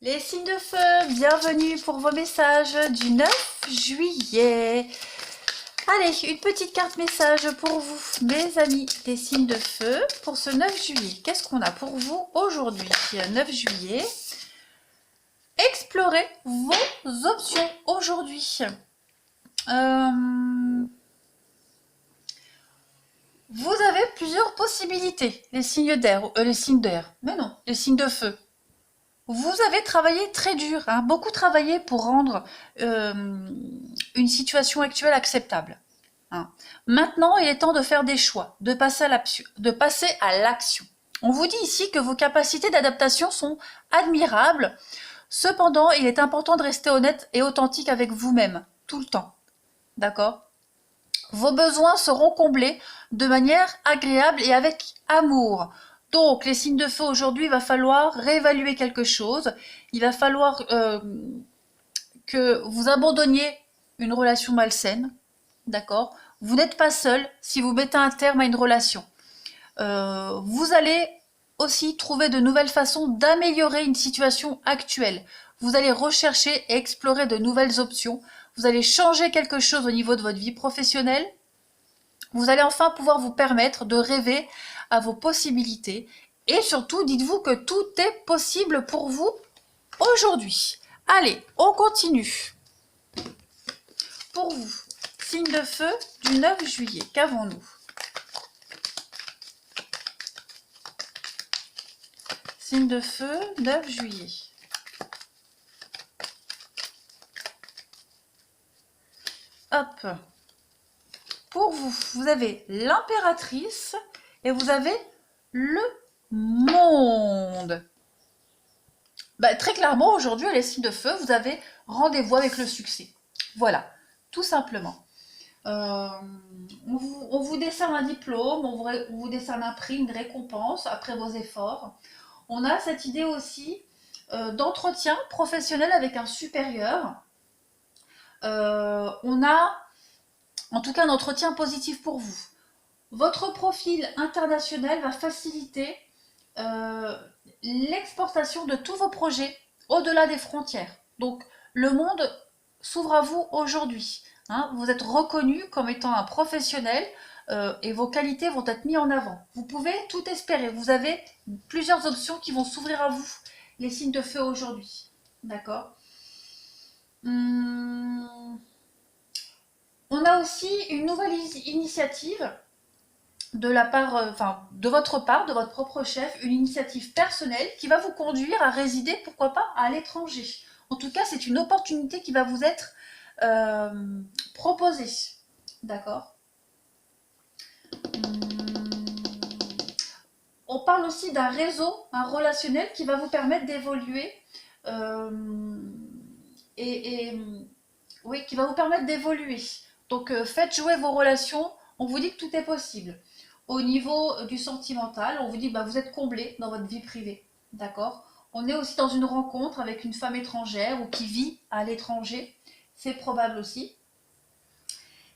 Les signes de feu, bienvenue pour vos messages du 9 juillet. Allez, une petite carte message pour vous, mes amis des signes de feu, pour ce 9 juillet. Qu'est-ce qu'on a pour vous aujourd'hui, 9 juillet? Explorez vos options aujourd'hui. Vous avez plusieurs possibilités, les signes d'air, mais non, les signes de feu. Vous avez travaillé très dur, hein, beaucoup travaillé pour rendre une situation actuelle acceptable. Hein. Maintenant, il est temps de faire des choix, de passer à l'action. On vous dit ici que vos capacités d'adaptation sont admirables. Cependant, il est important de rester honnête et authentique avec vous-même, tout le temps. D'accord? Vos besoins seront comblés de manière agréable et avec amour. Donc, les signes de feu aujourd'hui, il va falloir réévaluer quelque chose. Il va falloir que vous abandonniez une relation malsaine. D'accord? Vous n'êtes pas seul si vous mettez un terme à une relation. Vous allez aussi trouver de nouvelles façons d'améliorer une situation actuelle. Vous allez rechercher et explorer de nouvelles options. Vous allez changer quelque chose au niveau de votre vie professionnelle. Vous allez enfin pouvoir vous permettre de rêver à vos possibilités. Et surtout, dites-vous que tout est possible pour vous aujourd'hui. Allez, on continue. Pour vous, signe de feu du 9 juillet, qu'avons-nous? Signe de feu, 9 juillet. Hop. Pour vous, vous avez l'impératrice et vous avez le monde. Très clairement, aujourd'hui, les signes de feu, vous avez rendez-vous avec le succès. Voilà, tout simplement. On vous décerne un diplôme, on vous décerne un prix, une récompense après vos efforts. On a cette idée aussi d'entretien professionnel avec un supérieur. On a en tout cas un entretien positif pour vous. Votre profil international va faciliter l'exportation de tous vos projets au-delà des frontières. Donc le monde s'ouvre à vous aujourd'hui. Hein, vous êtes reconnu comme étant un professionnel et vos qualités vont être mises en avant. Vous pouvez tout espérer. Vous avez plusieurs options qui vont s'ouvrir à vous, les signes de feu aujourd'hui. D'accord. On a aussi une nouvelle initiative de la part, de votre part, de votre propre chef, une initiative personnelle qui va vous conduire à résider, pourquoi pas, à l'étranger. En tout cas, c'est une opportunité qui va vous être proposée. D'accord. On parle aussi d'un réseau, un relationnel qui va vous permettre d'évoluer oui, qui va vous permettre d'évoluer. Donc, faites jouer vos relations. On vous dit que tout est possible. Au niveau du sentimental, on vous dit que vous êtes comblé dans votre vie privée. D'accord. On est aussi dans une rencontre avec une femme étrangère ou qui vit à l'étranger. C'est probable aussi.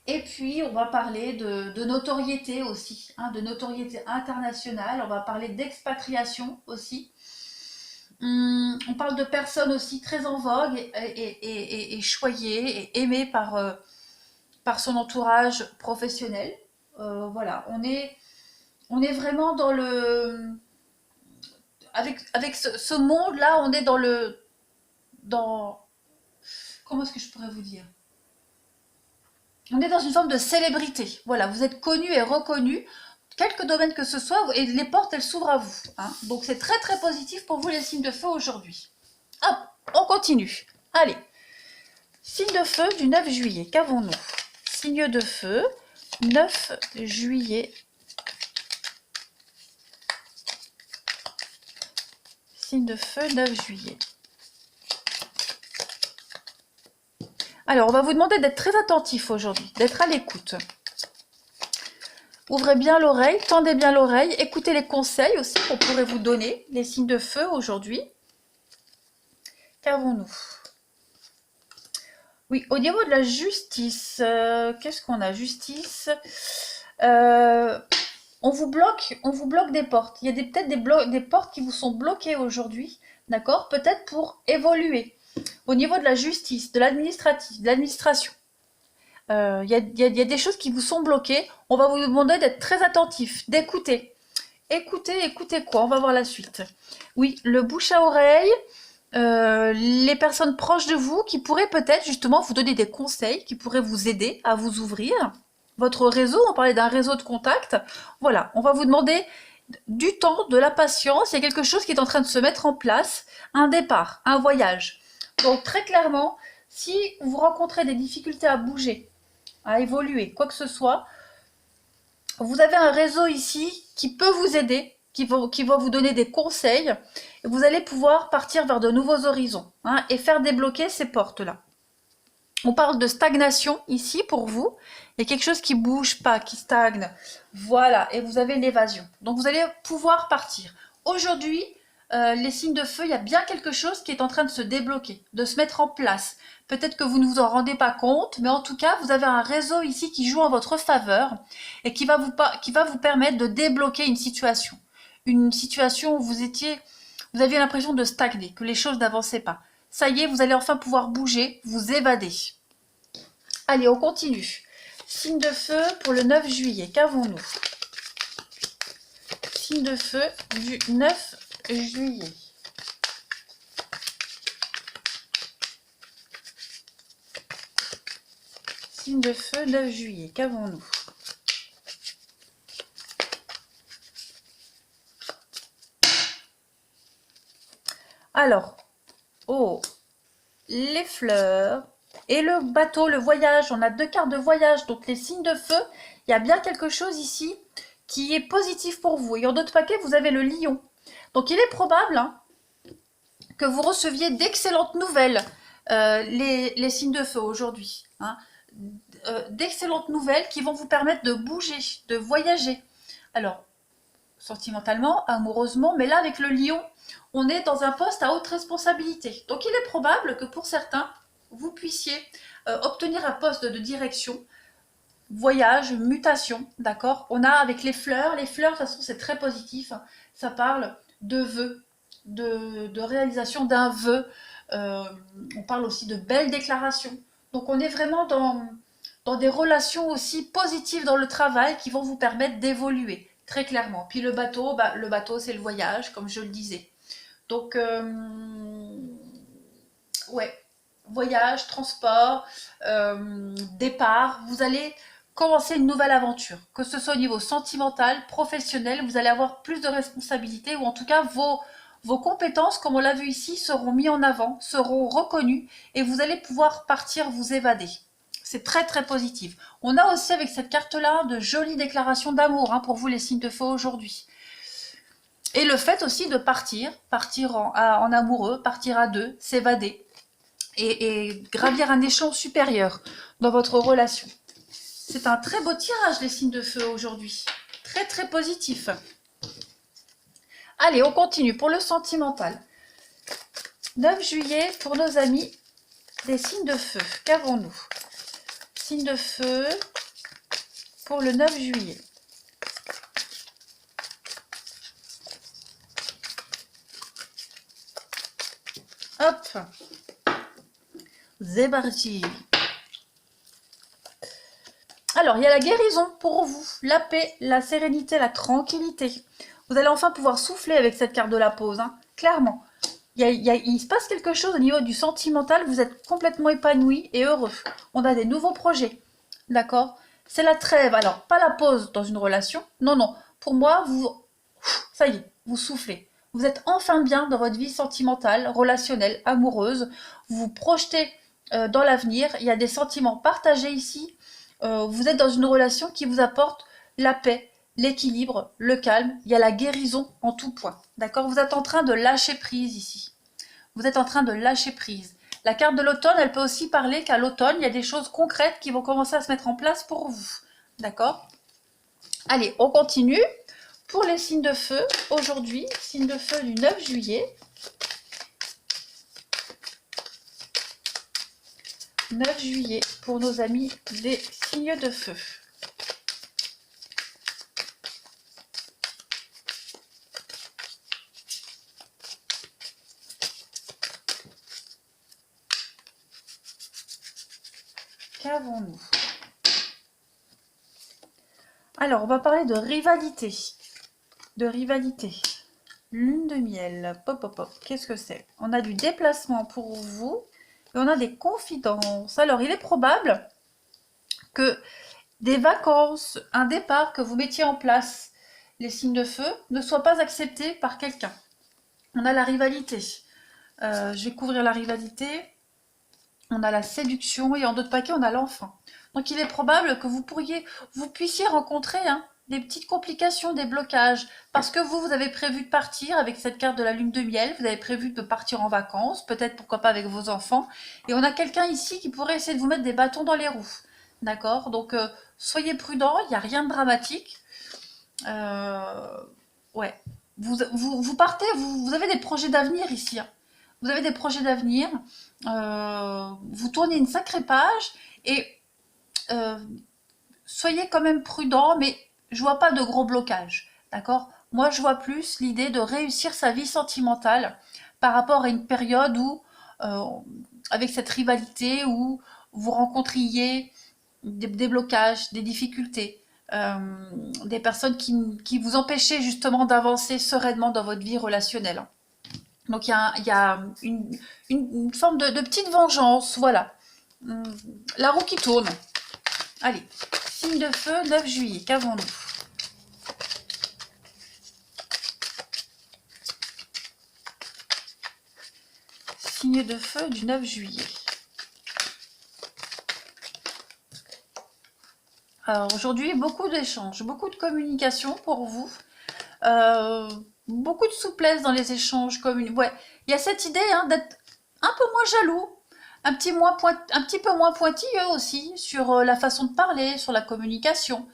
Et puis, on va parler de notoriété aussi, hein, de notoriété internationale. On va parler d'expatriation aussi. On parle de personnes aussi très en vogue et choyées et aimées par son entourage professionnel. Voilà, on est vraiment dans le... Avec ce monde-là, on est dans le... Dans, comment est-ce que je pourrais vous dire? On est dans une forme de célébrité. Voilà, vous êtes connu et reconnu, quelque domaine que ce soit, et les portes, elles s'ouvrent à vous. Hein. Donc c'est très très positif pour vous les signes de feu aujourd'hui. Hop, on continue. Allez, signe de feu du 9 juillet, qu'avons-nous? Signe de feu, 9 juillet. Signe de feu, 9 juillet. Alors, on va vous demander d'être très attentif aujourd'hui, d'être à l'écoute. Ouvrez bien l'oreille, tendez bien l'oreille, écoutez les conseils aussi qu'on pourrait vous donner, les signes de feu aujourd'hui. Qu'avons-nous? Oui, au niveau de la justice, qu'est-ce qu'on a? Justice, on vous bloque des portes. Il y a peut-être des portes qui vous sont bloquées aujourd'hui. d'accord? Peut-être pour évoluer au niveau de la justice, de l'administratif, de l'administration. Il y a des choses qui vous sont bloquées. On va vous demander d'être très attentif, d'écouter. Écoutez quoi? On va voir la suite. Oui, le bouche à oreille, les personnes proches de vous qui pourraient peut-être justement vous donner des conseils, qui pourraient vous aider à vous ouvrir. Votre réseau, on parlait d'un réseau de contacts. Voilà, on va vous demander du temps, de la patience. Il y a quelque chose qui est en train de se mettre en place. Un départ, un voyage. Donc très clairement, si vous rencontrez des difficultés à bouger, à évoluer, quoi que ce soit, vous avez un réseau ici qui peut vous aider, qui va vous donner des conseils. Et vous allez pouvoir partir vers de nouveaux horizons, hein, et faire débloquer ces portes-là. On parle de stagnation ici pour vous. Il y a quelque chose qui bouge pas, qui stagne. Voilà, et vous avez l'évasion. Donc vous allez pouvoir partir. Aujourd'hui, les signes de feu, il y a bien quelque chose qui est en train de se débloquer, de se mettre en place. Peut-être que vous ne vous en rendez pas compte, mais en tout cas, vous avez un réseau ici qui joue en votre faveur et qui va vous permettre de débloquer une situation. Une situation où vous aviez l'impression de stagner, que les choses n'avançaient pas. Ça y est, vous allez enfin pouvoir bouger, vous évader. Allez, on continue. Signe de feu pour le 9 juillet. Qu'avons-nous? Signe de feu du 9 juillet. Signe de feu 9 juillet. Qu'avons-nous? Alors, oh, les fleurs et le bateau, le voyage. On a deux cartes de voyage, donc les signes de feu. Il y a bien quelque chose ici qui est positif pour vous. Et en d'autres paquets, vous avez le lion. Donc il est probable, hein, que vous receviez d'excellentes nouvelles, les signes de feu aujourd'hui. Hein. D'excellentes nouvelles qui vont vous permettre de bouger, de voyager. Alors, sentimentalement, amoureusement, mais là, avec le lion, on est dans un poste à haute responsabilité. Donc, il est probable que pour certains, vous puissiez obtenir un poste de direction, voyage, mutation, d'accord? On a avec les fleurs, de toute façon, c'est très positif. Hein. Ça parle de vœux, de réalisation d'un vœu. On parle aussi de belles déclarations. Donc, on est vraiment dans des relations aussi positives dans le travail qui vont vous permettre d'évoluer, très clairement. Puis le bateau, c'est le voyage, comme je le disais. Donc, ouais, voyage, transport, départ, vous allez commencer une nouvelle aventure. Que ce soit au niveau sentimental, professionnel, vous allez avoir plus de responsabilités, ou en tout cas, vos compétences, comme on l'a vu ici, seront mises en avant, seront reconnues, et vous allez pouvoir partir vous évader. C'est très très positif. On a aussi avec cette carte-là de jolies déclarations d'amour, hein, pour vous les signes de feu aujourd'hui. Et le fait aussi de partir en amoureux, partir à deux, s'évader et gravir un échelon supérieur dans votre relation. C'est un très beau tirage, les signes de feu aujourd'hui. Très très positif. Allez, on continue pour le sentimental. 9 juillet pour nos amis des signes de feu. Qu'avons-nous? Signe de feu pour le 9 juillet. Hop. C'est parti. Alors, il y a la guérison pour vous, la paix, la sérénité, la tranquillité. Vous allez enfin pouvoir souffler avec cette carte de la pause, hein, clairement. Il se passe quelque chose au niveau du sentimental, vous êtes complètement épanoui et heureux. On a des nouveaux projets, d'accord? C'est la trêve, alors pas la pause dans une relation, non, non. Pour moi, ça y est, vous soufflez. Vous êtes enfin bien dans votre vie sentimentale, relationnelle, amoureuse. Vous vous projetez dans l'avenir, il y a des sentiments partagés ici. Vous êtes dans une relation qui vous apporte la paix, l'équilibre, le calme, il y a la guérison en tout point. D'accord? Vous êtes en train de lâcher prise ici. Vous êtes en train de lâcher prise. La carte de l'automne, elle peut aussi parler qu'à l'automne, il y a des choses concrètes qui vont commencer à se mettre en place pour vous. D'accord? Allez, on continue. Pour les signes de feu, aujourd'hui, signe de feu du 9 juillet. 9 juillet pour nos amis des signes de feu. Qu'avons-nous? Alors, on va parler de rivalité. De rivalité. Lune de miel. Pop, pop, pop. Qu'est-ce que c'est? On a du déplacement pour vous. Et on a des confidences. Alors, il est probable que des vacances, un départ que vous mettiez en place, les signes de feu, ne soient pas acceptés par quelqu'un. On a la rivalité. Je vais couvrir la rivalité. On a la séduction et en d'autres paquets, on a l'enfant. Donc il est probable que vous puissiez rencontrer des petites complications, des blocages, parce que vous avez prévu de partir avec cette carte de la lune de miel, vous avez prévu de partir en vacances, peut-être pourquoi pas avec vos enfants, et on a quelqu'un ici qui pourrait essayer de vous mettre des bâtons dans les roues. D'accord? Donc soyez prudents, il n'y a rien de dramatique. Ouais. Vous partez, vous avez des projets d'avenir ici. Vous avez des projets d'avenir, vous tournez une sacrée page et euh, soyez quand même prudent, mais je vois pas de gros blocages, d'accord? Moi, je vois plus l'idée de réussir sa vie sentimentale par rapport à une période où, euh, avec cette rivalité, où vous rencontriez des blocages, des difficultés, des personnes qui vous empêchaient justement d'avancer sereinement dans votre vie relationnelle. Donc il y a une forme de petite vengeance, voilà. La roue qui tourne. Allez, signe de feu, 9 juillet, qu'avons-nous? Signe de feu du 9 juillet. Alors aujourd'hui, beaucoup d'échanges, beaucoup de communication pour vous. Euh, Beaucoup de souplesse dans les échanges communicants. Ouais, il y a cette idée d'être un peu moins jaloux, un petit peu moins pointilleux aussi sur la façon de parler, sur la communication.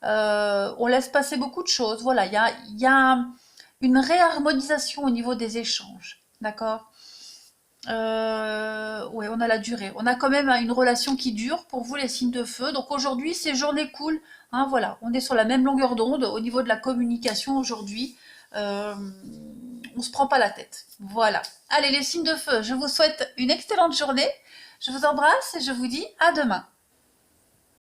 On laisse passer beaucoup de choses. Voilà, il y a une réharmonisation au niveau des échanges. D'accord? Ouais, on a la durée. On a quand même une relation qui dure pour vous, les signes de feu. Donc aujourd'hui, ces journées cool. Voilà, on est sur la même longueur d'onde au niveau de la communication aujourd'hui. Euh, on se prend pas la tête. Voilà. Allez, les signes de feu, je vous souhaite une excellente journée. Je vous embrasse et je vous dis à demain.